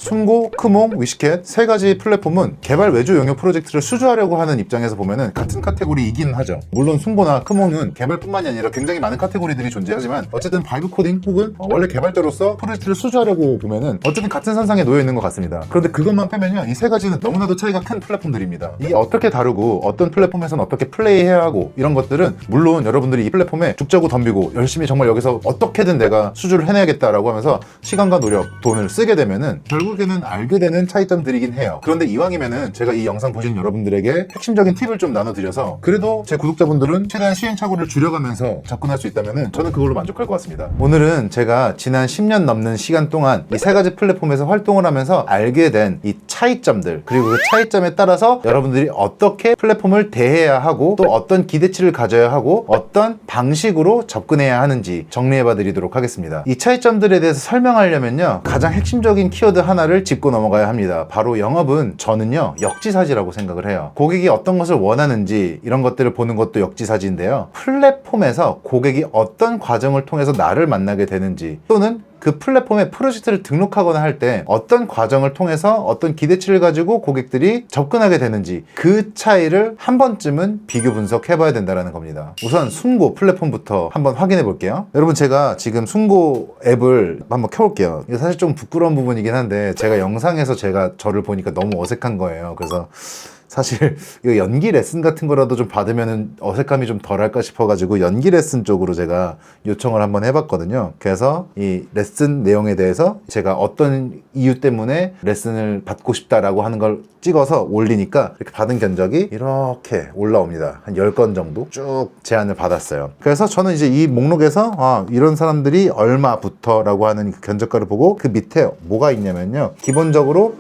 순고, 크몽, 위시캣 세 가지 플랫폼은 개발 외주 영역 프로젝트를 수주하려고 하는 입장에서 보면은 같은 카테고리이긴 하죠. 물론 순고나 크몽은 개발뿐만이 아니라 굉장히 많은 카테고리들이 존재하지만 어쨌든 바이브 코딩 혹은 원래 개발자로서 프로젝트를 수주하려고 보면은 어쨌든 같은 선상에 놓여 있는 것 같습니다. 그런데 그것만 빼면요, 이 세 가지는 너무나도 차이가 큰 플랫폼들입니다. 이게 어떻게 다루고 어떤 플랫폼에서는 어떻게 플레이해야 하고 이런 것들은 물론 여러분들이 이 플랫폼에 죽자고 덤비고 열심히 정말 여기서 어떻게든 내가 수주를 해내야겠다라고 하면서 시간과 노력, 돈을 쓰게 되면은 결국에는 알게 되는 차이점들이긴 해요. 그런데 이왕이면은 제가 이 영상 보신 여러분들에게 핵심적인 팁을 좀 나눠드려서 그래도 제 구독자분들은 최대한 시행착오를 줄여가면서 접근할 수 있다면은 저는 그걸로 만족할 것 같습니다. 오늘은 제가 지난 10년 넘는 시간 동안 이 세 가지 플랫폼에서 활동을 하면서 알게 된 이 차이점들, 그리고 그 차이점에 따라서 여러분들이 어떻게 플랫폼을 대해야 하고 또 어떤 기대치를 가져야 하고 어떤 방식으로 접근해야 하는지 정리해봐 드리도록 하겠습니다. 이 차이점들에 대해서 설명하려면요, 가장 핵심적인 키워드 하나를 짚고 넘어가야 합니다. 바로 영업은 저는요, 역지사지라고 생각을 해요. 고객이 어떤 것을 원하는지 이런 것들을 보는 것도 역지사지인데요, 플랫폼에서 고객이 어떤 과정을 통해서 나를 만나게 되는지 또는 그 플랫폼에 프로젝트를 등록하거나 할 때 어떤 과정을 통해서 어떤 기대치를 가지고 고객들이 접근하게 되는지 그 차이를 한 번쯤은 비교 분석해 봐야 된다는 겁니다. 우선 순고 플랫폼부터 한번 확인해 볼게요. 여러분, 제가 지금 순고 앱을 한번 켜볼게요. 이게 사실 좀 부끄러운 부분이긴 한데 제가 영상에서 제가 저를 보니까 너무 어색한 거예요. 그래서 사실 이거 연기 레슨 같은 거라도 좀 받으면 어색함이 좀 덜할까 싶어가지고 연기 레슨 쪽으로 제가 요청을 한번 해봤거든요. 그래서 이 레슨 내용에 대해서 제가 어떤 이유 때문에 레슨을 받고 싶다라고 하는 걸 찍어서 올리니까 이렇게 받은 견적이 이렇게 올라옵니다. 한 10건 정도 쭉 제안을 받았어요. 그래서 저는 이제 이 목록에서 이런 사람들이 얼마부터 라고 하는 그 견적가를 보고 그 밑에 뭐가 있냐면요, 기본적으로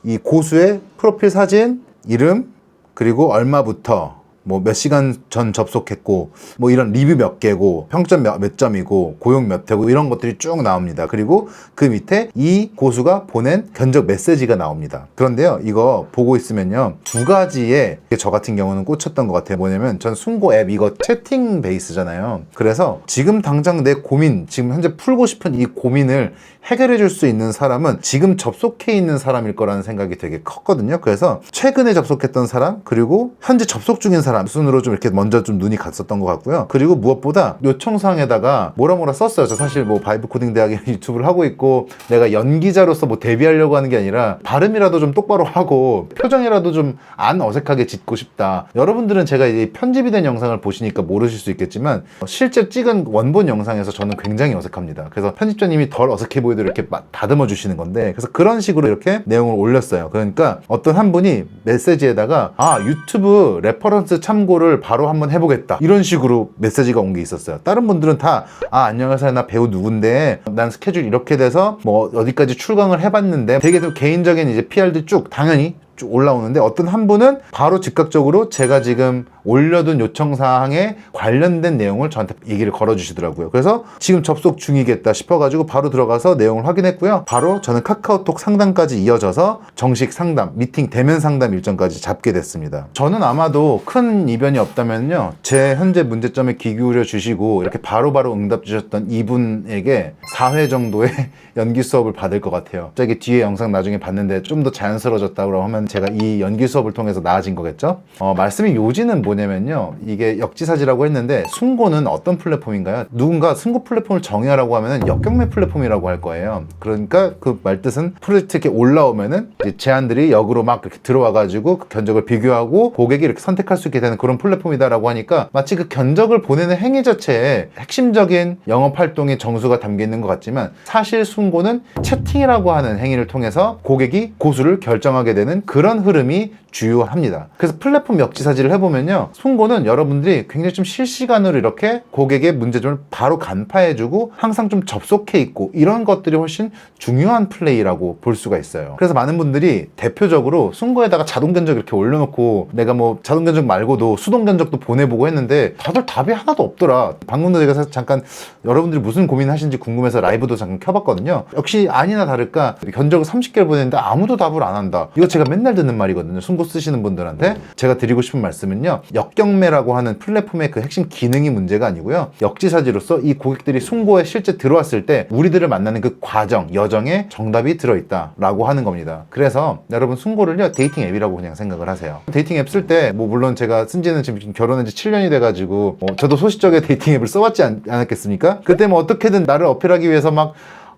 이 고수의 프로필 사진, 이름, 그리고 얼마부터 뭐 몇 시간 전 접속했고 뭐 이런 리뷰 몇 개고 평점 몇 점이고 고용 몇 회고 이런 것들이 쭉 나옵니다. 그리고 그 밑에 이 고수가 보낸 견적 메시지가 나옵니다. 그런데요, 이거 보고 있으면요, 두 가지에 저 같은 경우는 꽂혔던 것 같아요. 뭐냐면 전 순고 앱 이거 채팅 베이스잖아요. 그래서 지금 당장 내 고민, 지금 현재 풀고 싶은 이 고민을 해결해 줄 수 있는 사람은 지금 접속해 있는 사람일 거라는 생각이 되게 컸거든요. 그래서 최근에 접속했던 사람, 그리고 현재 접속 중인 사람 순으로 좀 이렇게 먼저 좀 눈이 갔었던 것 같고요. 그리고 무엇보다 요청사항에다가 뭐라 썼어요. 저 사실 뭐 바이브 코딩 대학에 유튜브를 하고 있고 내가 연기자로서 뭐 데뷔하려고 하는 게 아니라 발음이라도 좀 똑바로 하고 표정이라도 좀 안 어색하게 짓고 싶다. 여러분들은 제가 이제 편집이 된 영상을 보시니까 모르실 수 있겠지만 실제 찍은 원본 영상에서 저는 굉장히 어색합니다. 그래서 편집자님이 덜 어색해 보이도록 이렇게 다듬어 주시는 건데, 그래서 그런 식으로 이렇게 내용을 올렸어요. 그러니까 어떤 한 분이 메시지에다가 유튜브 레퍼런스 참고를 바로 한번 해보겠다, 이런 식으로 메시지가 온 게 있었어요. 다른 분들은 다 안녕하세요, 나 배우 누군데 난 스케줄 이렇게 돼서 뭐 어디까지 출강을 해봤는데, 되게 좀 개인적인 이제 PR들 쭉 당연히 쭉 올라오는데, 어떤 한 분은 바로 즉각적으로 제가 지금 올려둔 요청사항에 관련된 내용을 저한테 얘기를 걸어주시더라고요. 그래서 지금 접속 중이겠다 싶어가지고 바로 들어가서 내용을 확인했고요. 바로 저는 카카오톡 상담까지 이어져서 정식 상담, 미팅 대면 상담 일정까지 잡게 됐습니다. 저는 아마도 큰 이변이 없다면요, 제 현재 문제점에 귀 기울여 주시고 이렇게 바로바로 응답 주셨던 이분에게 4회 정도의 연기 수업을 받을 것 같아요. 갑자기 뒤에 영상 나중에 봤는데 좀 더 자연스러워졌다고 하면 제가 이 연기 수업을 통해서 나아진 거겠죠? 말씀이 요지는 뭐냐면요, 이게 역지사지라고 했는데 순고는 어떤 플랫폼인가요? 누군가 순고 플랫폼을 정의하라고 하면은 역경매 플랫폼이라고 할 거예요. 그러니까 그 말뜻은 프로젝트 이렇게 올라오면은 이제 제안들이 역으로 막 이렇게 들어와가지고 그 견적을 비교하고 고객이 이렇게 선택할 수 있게 되는 그런 플랫폼이다라고 하니까 마치 그 견적을 보내는 행위 자체에 핵심적인 영업 활동의 정수가 담겨 있는 것 같지만, 사실 순고는 채팅이라고 하는 행위를 통해서 고객이 고수를 결정하게 되는 그런 흐름이 주요합니다. 그래서 플랫폼 역지사지를 해보면요, 순고는 여러분들이 굉장히 좀 실시간으로 이렇게 고객의 문제점을 바로 간파해주고 항상 좀 접속해 있고 이런 것들이 훨씬 중요한 플레이라고 볼 수가 있어요. 그래서 많은 분들이 대표적으로 순고에다가 자동 견적 이렇게 올려놓고 내가 뭐 자동 견적 말고도 수동 견적도 보내보고 했는데 다들 답이 하나도 없더라. 방금도 제가 잠깐 여러분들이 무슨 고민하시는지 궁금해서 라이브도 잠깐 켜봤거든요. 역시 아니나 다를까 견적을 30개를 보냈는데 아무도 답을 안 한다. 이거 제가 맨날 맨날 듣는 말이거든요. 숨고 쓰시는 분들한테. 제가 드리고 싶은 말씀은요, 역경매라고 하는 플랫폼의 그 핵심 기능이 문제가 아니고요, 역지사지로서 이 고객들이 숨고에 실제 들어왔을 때 우리들을 만나는 그 과정, 여정에 정답이 들어있다라고 하는 겁니다. 그래서 여러분 숨고를요, 데이팅 앱이라고 그냥 생각을 하세요. 데이팅 앱 쓸 때 뭐 물론 제가 쓴 지는 지금 결혼한 지 7년이 돼가지고 저도 소시적에 데이팅 앱을 써왔지 않았겠습니까? 그때 뭐 어떻게든 나를 어필하기 위해서 막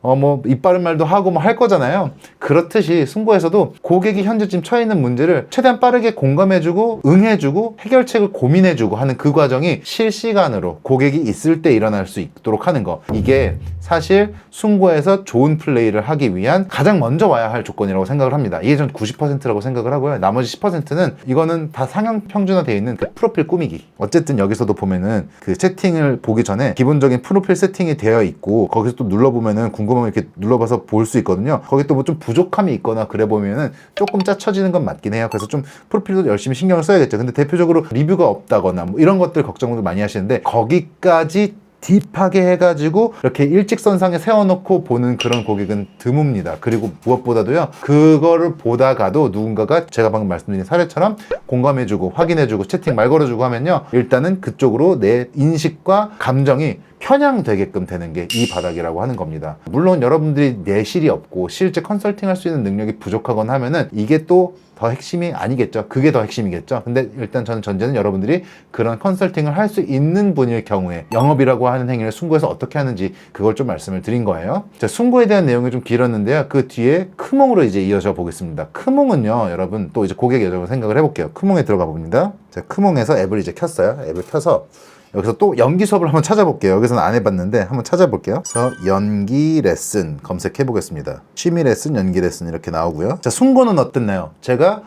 뭐 입 바른 말도 하고 뭐 할 거잖아요. 그렇듯이 승부에서도 고객이 현재 지금 처해 있는 문제를 최대한 빠르게 공감해주고 응해주고 해결책을 고민해주고 하는 그 과정이 실시간으로 고객이 있을 때 일어날 수 있도록 하는 거, 이게 사실 승부에서 좋은 플레이를 하기 위한 가장 먼저 와야 할 조건이라고 생각을 합니다. 이게 전 90%라고 생각을 하고요. 나머지 10%는 이거는 다 상향 평준화되어 있는 그 프로필 꾸미기. 어쨌든 여기서도 보면은 그 채팅을 보기 전에 기본적인 프로필 세팅이 되어 있고, 거기서 또 눌러보면은 궁금하면 이렇게 눌러봐서 볼 수 있거든요. 거기 또 뭐 좀 부족함이 있거나 그래 보면은 조금 짜쳐지는 건 맞긴 해요. 그래서 좀 프로필도 열심히 신경을 써야겠죠. 근데 대표적으로 리뷰가 없다거나 뭐 이런 것들 걱정을 많이 하시는데, 거기까지 딥하게 해가지고 이렇게 일직선상에 세워놓고 보는 그런 고객은 드뭅니다. 그리고 무엇보다도요, 그거를 보다가도 누군가가 제가 방금 말씀드린 사례처럼 공감해주고 확인해주고 채팅 말 걸어주고 하면요, 일단은 그쪽으로 내 인식과 감정이 편향되게끔 되는 게 이 바닥이라고 하는 겁니다. 물론 여러분들이 내실이 없고 실제 컨설팅 할 수 있는 능력이 부족하거나 하면은 이게 또 더 핵심이 아니겠죠. 그게 더 핵심이겠죠. 근데 일단 저는 전제는 여러분들이 그런 컨설팅을 할 수 있는 분일 경우에 영업이라고 하는 행위를 승고에서 어떻게 하는지 그걸 좀 말씀을 드린 거예요. 자, 승고에 대한 내용이 좀 길었는데요. 그 뒤에 크몽으로 이제 이어져 보겠습니다. 크몽은요, 여러분 또 이제 고객 여정을 생각을 해볼게요. 크몽에 들어가 봅니다. 자, 크몽에서 앱을 이제 켰어요. 앱을 켜서 여기서 또 연기 수업을 한번 찾아볼게요. 여기서는 안 해봤는데 한번 찾아볼게요. 그래서 연기 레슨 검색해 보겠습니다. 취미 레슨, 연기 레슨 이렇게 나오고요. 자, 승고는 어땠나요? 제가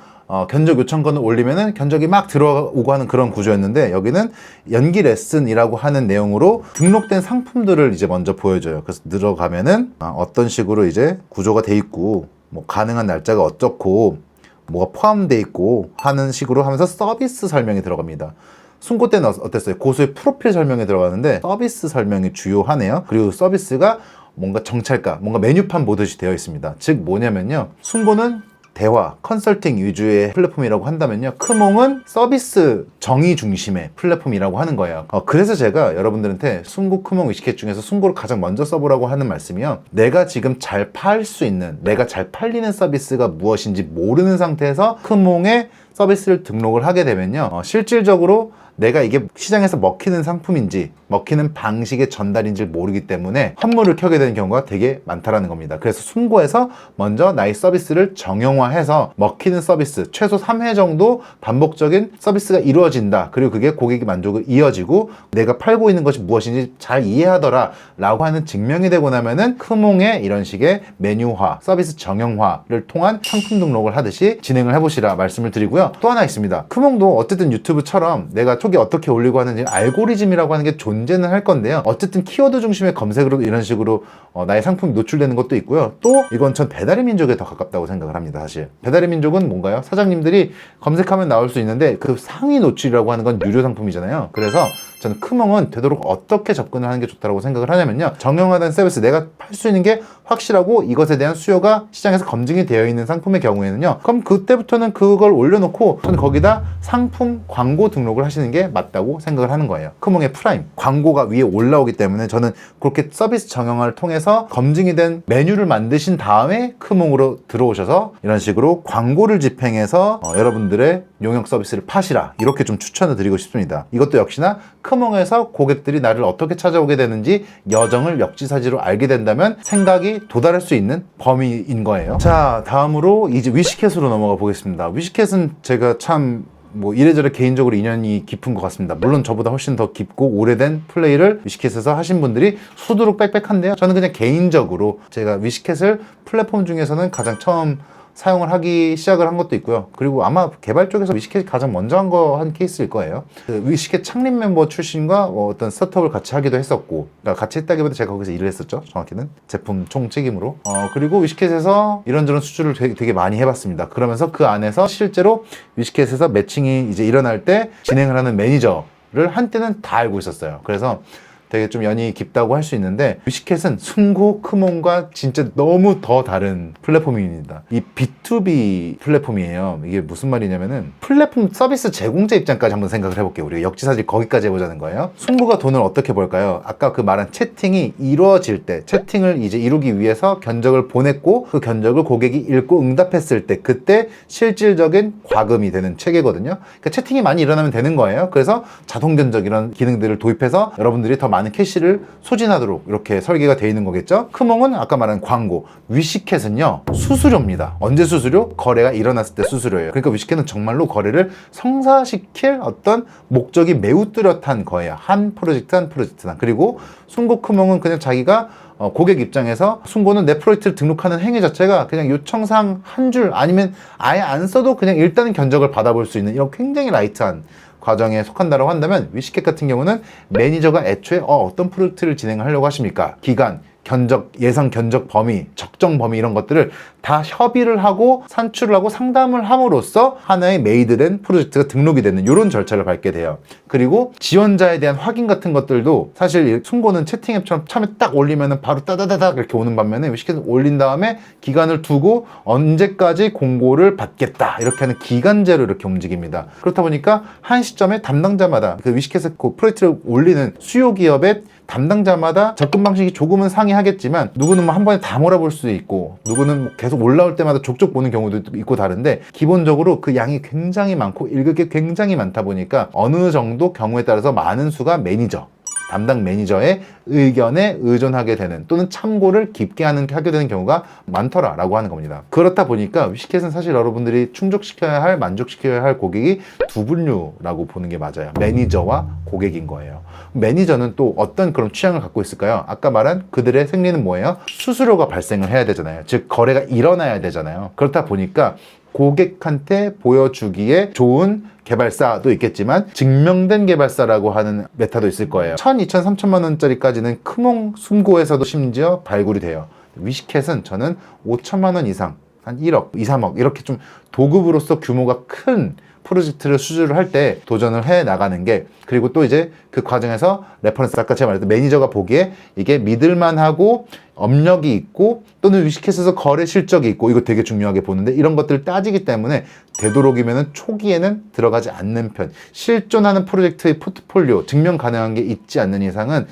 견적 요청건을 올리면은 견적이 막 들어오고 하는 그런 구조였는데, 여기는 연기 레슨이라고 하는 내용으로 등록된 상품들을 이제 먼저 보여줘요. 그래서 들어가면은 어떤 식으로 이제 구조가 돼 있고, 뭐 가능한 날짜가 어떻고, 뭐가 포함돼 있고 하는 식으로 하면서 서비스 설명이 들어갑니다. 승고 때는 어땠어요? 고수의 프로필 설명에 들어가는데 서비스 설명이 주요하네요. 그리고 서비스가 뭔가 정찰가, 뭔가 메뉴판 보듯이 되어 있습니다. 즉 뭐냐면요, 승고는 대화, 컨설팅 위주의 플랫폼이라고 한다면요, 크몽은 서비스 정의 중심의 플랫폼이라고 하는 거예요. 그래서 제가 여러분들한테 승고, 크몽, 위시캣 중에서 승고를 가장 먼저 써보라고 하는 말씀이요, 내가 지금 잘 팔 수 있는, 내가 잘 팔리는 서비스가 무엇인지 모르는 상태에서 크몽에 서비스를 등록을 하게 되면요, 실질적으로 내가 이게 시장에서 먹히는 상품인지 먹히는 방식의 전달인지를 모르기 때문에 환물을 켜게 되는 경우가 되게 많다라는 겁니다. 그래서 승고에서 먼저 나의 서비스를 정형화해서 먹히는 서비스, 최소 3회 정도 반복적인 서비스가 이루어진다. 그리고 그게 고객의 만족을 이어지고 내가 팔고 있는 것이 무엇인지 잘 이해하더라 라고 하는 증명이 되고 나면은 크몽의 이런 식의 메뉴화, 서비스 정형화를 통한 상품 등록을 하듯이 진행을 해보시라 말씀을 드리고요. 또 하나 있습니다. 크몽도 어쨌든 유튜브처럼 내가 톡에 어떻게 올리고 하는지 알고리즘이라고 하는 게 존재는 할 건데요. 어쨌든 키워드 중심의 검색으로 이런 식으로 나의 상품이 노출되는 것도 있고요. 또 이건 전 배달의 민족에 더 가깝다고 생각을 합니다. 사실 배달의 민족은 뭔가요? 사장님들이 검색하면 나올 수 있는데 그 상위 노출이라고 하는 건 유료 상품이잖아요. 그래서 저는 크몽은 되도록 어떻게 접근을 하는 게 좋다고 생각을 하냐면요, 정형화된 서비스, 내가 팔 수 있는 게 확실하고 이것에 대한 수요가 시장에서 검증이 되어 있는 상품의 경우에는요, 그럼 그때부터는 그걸 올려놓고 저는 거기다 상품 광고 등록을 하시는 게 맞다고 생각을 하는 거예요. 크몽의 프라임 광고가 위에 올라오기 때문에 저는 그렇게 서비스 정형화를 통해서 검증이 된 메뉴를 만드신 다음에 크몽으로 들어오셔서 이런 식으로 광고를 집행해서 여러분들의 용역 서비스를 파시라, 이렇게 좀 추천을 드리고 싶습니다. 이것도 역시나 크몽에서 고객들이 나를 어떻게 찾아오게 되는지 여정을 역지사지로 알게 된다면 생각이 도달할 수 있는 범위인 거예요. 자, 다음으로 이제 위시캣으로 넘어가 보겠습니다. 위시캣은 제가 참 뭐 이래저래 개인적으로 인연이 깊은 것 같습니다. 물론 저보다 훨씬 더 깊고 오래된 플레이를 위시캣에서 하신 분들이 수두룩 빽빽한데요, 저는 그냥 개인적으로 제가 위시캣을 플랫폼 중에서는 가장 처음 사용을 하기 시작을 한 것도 있고요. 그리고 아마 개발 쪽에서 위시캣이 가장 먼저 한 케이스일 거예요. 그 위시캣 창립 mem버 출신과 어떤 스타트업을 같이 하기도 했었고, 그러니까 같이 했다기보다 제가 거기서 일을 했었죠. 정확히는 제품 총 책임으로. 그리고 위시캣에서 이런저런 수주를 되게 많이 해봤습니다. 그러면서 그 안에서 실제로 위시캣에서 매칭이 이제 일어날 때 진행을 하는 매니저를 한때는 다 알고 있었어요. 그래서 되게 좀 연이 깊다고 할 수 있는데, 위시캣은 순고, 크몬과 진짜 너무 더 다른 플랫폼입니다. 이 B2B 플랫폼이에요. 이게 무슨 말이냐면은 플랫폼 서비스 제공자 입장까지 한번 생각을 해볼게요. 우리가 역지사지 거기까지 해보자는 거예요. 순고가 돈을 어떻게 벌까요? 아까 그 말한 채팅이 이루어질 때, 채팅을 이제 이루기 위해서 견적을 보냈고 그 견적을 고객이 읽고 응답했을 때, 그때 실질적인 과금이 되는 체계거든요. 그러니까 채팅이 많이 일어나면 되는 거예요. 그래서 자동 견적 이런 기능들을 도입해서 여러분들이 더 많은 캐시를 소진하도록 이렇게 설계가 되어 있는 거겠죠. 크몽은 아까 말한 광고, 위시캣은요 수수료입니다. 언제 수수료? 거래가 일어났을 때 수수료예요. 그러니까 위시캣은 정말로 거래를 성사시킬 어떤 목적이 매우 뚜렷한 거예요. 한 프로젝트 한 프로젝트당. 그리고 순고 크몽은 그냥 자기가 고객 입장에서 순고는 내 프로젝트를 등록하는 행위 자체가 그냥 요청사항 한 줄 아니면 아예 안 써도 그냥 일단은 견적을 받아볼 수 있는 이런 굉장히 라이트한 과정에 속한다고 한다면, 위시캣 같은 경우는 매니저가 애초에 어떤 프로젝트를 진행하려고 하십니까? 기간, 견적, 예상 견적 범위, 적정 범위 이런 것들을 다 협의를 하고 산출을 하고 상담을 함으로써 하나의 메이드된 프로젝트가 등록이 되는 이런 절차를 밟게 돼요. 그리고 지원자에 대한 확인 같은 것들도 사실 순고는 채팅 앱처럼 처음에 딱 올리면은 바로 따다다닥 이렇게 오는 반면에 위시캣은 올린 다음에 기간을 두고 언제까지 공고를 받겠다 이렇게 하는 기간제로 이렇게 움직입니다. 그렇다 보니까 한 시점에 담당자마다 그 위시캣의 그 프로젝트를 올리는 수요 기업의 담당자마다 접근 방식이 조금은 상이하겠지만, 누구는 뭐 한 번에 다 몰아볼 수도 있고 누구는 뭐 계속 올라올 때마다 족족 보는 경우도 있고 다른데, 기본적으로 그 양이 굉장히 많고 읽을 게 굉장히 많다 보니까 어느 정도 경우에 따라서 많은 수가 매니저, 담당 매니저의 의견에 의존하게 되는, 또는 참고를 깊게 하게 되는 경우가 많더라라고 하는 겁니다. 그렇다 보니까 위시캣은 사실 여러분들이 충족시켜야 할, 만족시켜야 할 고객이 두 분류라고 보는 게 맞아요. 매니저와 고객인 거예요. 매니저는 또 어떤 그런 취향을 갖고 있을까요? 아까 말한 그들의 생리는 뭐예요? 수수료가 발생을 해야 되잖아요. 즉 거래가 일어나야 되잖아요. 그렇다 보니까 고객한테 보여주기에 좋은 개발사도 있겠지만 증명된 개발사라고 하는 메타도 있을 거예요. 1,000, 2,000, 3천만 원짜리까지는 크몽, 순고에서도 심지어 발굴이 돼요. 위시캣은 저는 5천만 원 이상, 한 1억, 2, 3억 이렇게 좀 도급으로서 규모가 큰 프로젝트를 수주를 할 때 도전을 해 나가는 게, 그리고 또 이제 그 과정에서 레퍼런스, 아까 제가 말했던 매니저가 보기에 이게 믿을만하고 업력이 있고 또는 위시캣에서 거래 실적이 있고, 이거 되게 중요하게 보는데, 이런 것들을 따지기 때문에 되도록이면 초기에는 들어가지 않는 편, 실존하는 프로젝트의 포트폴리오, 증명 가능한 게 있지 않는 이상은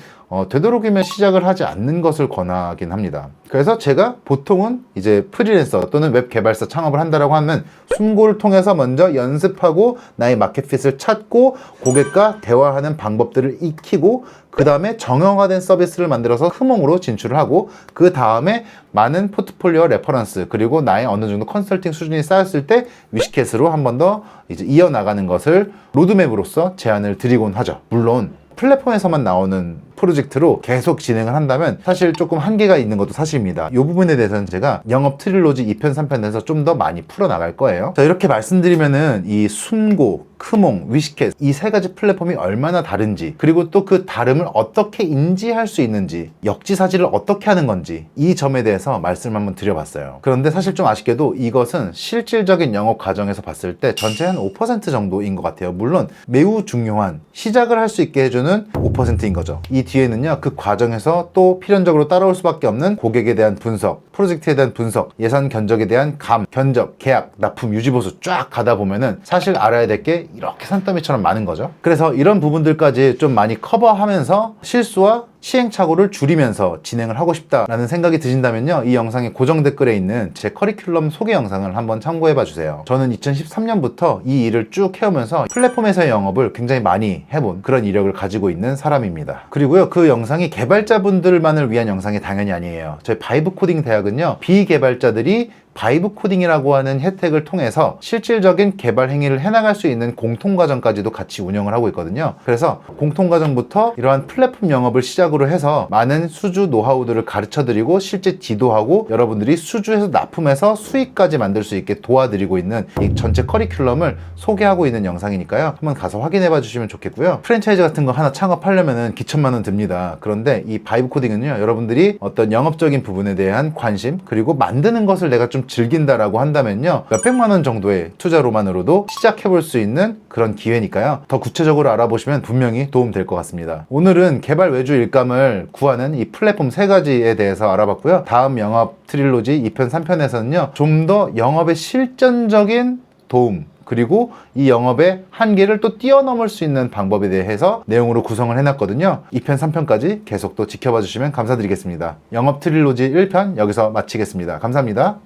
되도록이면 시작을 하지 않는 것을 권하긴 합니다. 그래서 제가 보통은 이제 프리랜서 또는 웹 개발사 창업을 한다라고 하면 순고를 통해서 먼저 연습하고 나의 마켓핏을 찾고 고객과 대화하는 방법들을 익히고, 그 다음에 정형화된 서비스를 만들어서 크몽으로 진출을 하고, 그 다음에 많은 포트폴리오 레퍼런스 그리고 나의 어느 정도 컨설팅 수준이 쌓였을 때 위시캣으로 한 번 더 이제 이어나가는 것을 로드맵으로서 제안을 드리곤 하죠. 물론 플랫폼에서만 나오는 프로젝트로 계속 진행을 한다면 사실 조금 한계가 있는 것도 사실입니다. 이 부분에 대해서는 제가 영업 트릴로지 2편, 3편에서 좀 더 많이 풀어나갈 거예요. 자, 이렇게 말씀드리면은 이 순고, 크몽, 위시캣 이 세 가지 플랫폼이 얼마나 다른지, 그리고 또 그 다름을 어떻게 인지할 수 있는지, 역지사지를 어떻게 하는 건지, 이 점에 대해서 말씀을 한번 드려봤어요. 그런데 사실 좀 아쉽게도 이것은 실질적인 영업 과정에서 봤을 때 전체 한 5% 정도인 것 같아요. 물론 매우 중요한 시작을 할 수 있게 해주는 5%인 거죠. 이 뒤에는요, 그 과정에서 또 필연적으로 따라올 수밖에 없는 고객에 대한 분석, 프로젝트에 대한 분석, 예산 견적에 대한 감, 견적, 계약, 납품, 유지보수 쫙 가다 보면은 사실 알아야 될 게 이렇게 산더미처럼 많은 거죠. 그래서 이런 부분들까지 좀 많이 커버하면서 실수와 시행착오를 줄이면서 진행을 하고 싶다라는 생각이 드신다면요, 이 영상의 고정 댓글에 있는 제 커리큘럼 소개 영상을 한번 참고해봐 주세요. 저는 2013년부터 이 일을 쭉 해오면서 플랫폼에서의 영업을 굉장히 많이 해본 그런 이력을 가지고 있는 사람입니다. 그리고요, 그 영상이 개발자분들만을 위한 영상이 당연히 아니에요. 저희 바이브 코딩 대학은요, 비개발자들이 바이브 코딩이라고 하는 혜택을 통해서 실질적인 개발 행위를 해나갈 수 있는 공통과정까지도 같이 운영을 하고 있거든요. 그래서 공통과정부터 이러한 플랫폼 영업을 시작 시작으로 해서 많은 수주 노하우들을 가르쳐드리고 실제 지도하고 여러분들이 수주해서 납품해서 수익까지 만들 수 있게 도와드리고 있는 이 전체 커리큘럼을 소개하고 있는 영상이니까요. 한번 가서 확인해 봐 주시면 좋겠고요. 프랜차이즈 같은 거 하나 창업하려면은 기천만 원 듭니다. 그런데 이 바이브 코딩은요, 여러분들이 어떤 영업적인 부분에 대한 관심 그리고 만드는 것을 내가 좀 즐긴다라고 한다면요, 몇백만 원 정도의 투자로만으로도 시작해 볼 수 있는 그런 기회니까요. 더 구체적으로 알아보시면 분명히 도움 될 것 같습니다. 오늘은 개발 외주 일감을 구하는 이 플랫폼 3가지에 대해서 알아봤고요. 다음 영업 트릴로지 2편 3편에서는요, 좀 더 영업의 실전적인 도움 그리고 이 영업의 한계를 또 뛰어넘을 수 있는 방법에 대해서 내용으로 구성을 해놨거든요. 2편 3편까지 계속 또 지켜봐 주시면 감사드리겠습니다. 영업 트릴로지 1편 여기서 마치겠습니다. 감사합니다.